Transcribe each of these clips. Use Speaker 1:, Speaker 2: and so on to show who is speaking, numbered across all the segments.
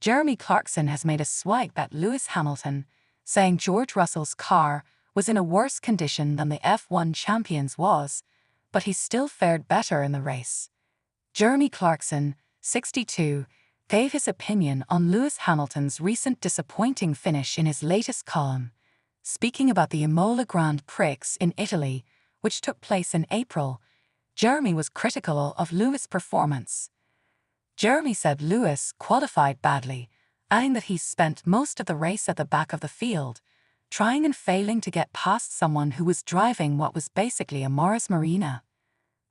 Speaker 1: Jeremy Clarkson has made a swipe at Lewis Hamilton, saying George Russell's car was in a worse condition than the F1 champion's was, but he still fared better in the race. Jeremy Clarkson, 62, gave his opinion on Lewis Hamilton's recent disappointing finish in his latest column, speaking about the Imola Grand Prix in Italy, which took place in April. Jeremy was critical of Lewis' performance. Jeremy said Lewis qualified badly, adding that he spent most of the race at the back of the field, trying and failing to get past someone who was driving what was basically a Morris Marina.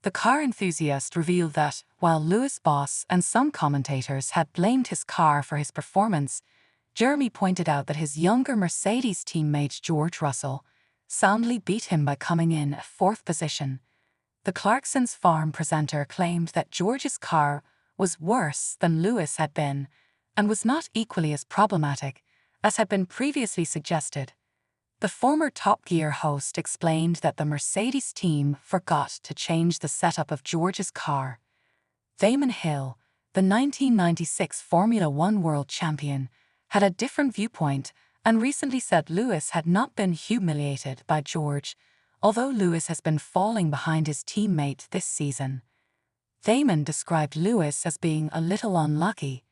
Speaker 1: The car enthusiast revealed that, while Lewis' boss and some commentators had blamed his car for his performance, Jeremy pointed out that his younger Mercedes teammate George Russell soundly beat him by coming in at fourth position. The Clarkson's farm presenter claimed that George's car was worse than Lewis had been, and was not equally as problematic as had been previously suggested. The former Top Gear host explained that the Mercedes team forgot to change the setup of George's car. Damon Hill, the 1996 Formula One world champion, had a different viewpoint and recently said Lewis had not been humiliated by George, although Lewis has been falling behind his teammate this season. Damon described Lewis as being a little unlucky.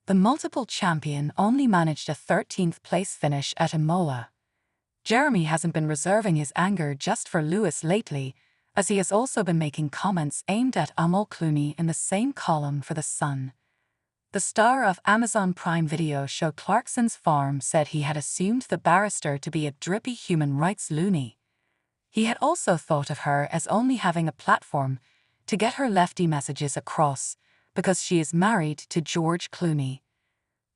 Speaker 1: The multiple champion only managed a 13th place finish at Imola. Jeremy hasn't been reserving his anger just for Lewis lately, as he has also been making comments aimed at Amal Clooney in the same column for The Sun. The star of Amazon Prime Video show Clarkson's Farm said he had assumed the barrister to be a drippy human rights loony. He had also thought of her as only having a platform to get her lefty messages across because she is married to George Clooney.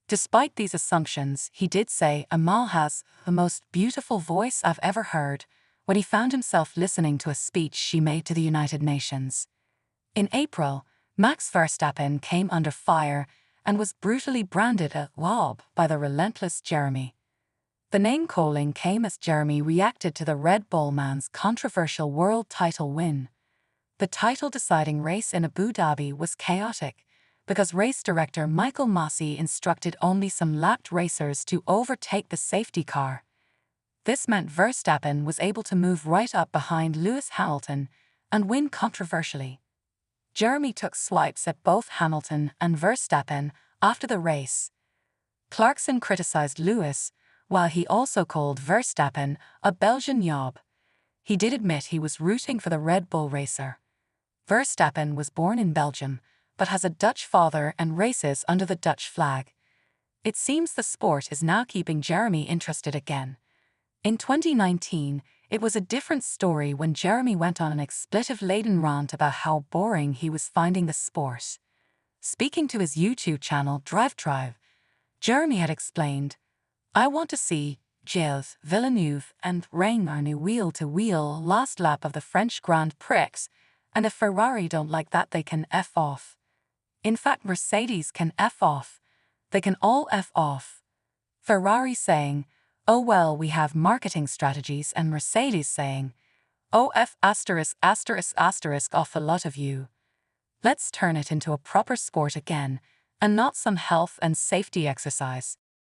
Speaker 1: Despite these assumptions, he did say Amal has the most beautiful voice I've ever heard when he found himself listening to a speech she made to the United Nations. In April, Max Verstappen came under fire and was brutally branded a wob by the relentless Jeremy. The name-calling came as Jeremy reacted to the Red Bull man's controversial world title win. The title-deciding race in Abu Dhabi was chaotic because race director Michael Masi instructed only some lapped racers to overtake the safety car. This meant Verstappen was able to move right up behind Lewis Hamilton and win controversially. Jeremy took swipes at both Hamilton and Verstappen after the race. Clarkson criticized Lewis, while he also called Verstappen a Belgian yob. He did admit he was rooting for the Red Bull racer. Verstappen was born in Belgium, but has a Dutch father and races under the Dutch flag. It seems the sport is now keeping Jeremy interested again. In 2019, it was a different story when Jeremy went on an expletive-laden rant about how boring he was finding the sport. Speaking to his YouTube channel Drive, Jeremy had explained, "I want to see Gilles Villeneuve and Renault wheel-to-wheel last lap of the French Grand Prix, and if Ferrari don't like that they can F off. In fact, Mercedes can F off. They can all F off." Ferrari saying, "Oh well, we have marketing strategies," and Mercedes saying, "Oh F asterisk asterisk asterisk off a lot of you. Let's turn it into a proper sport again, and not some health and safety exercise."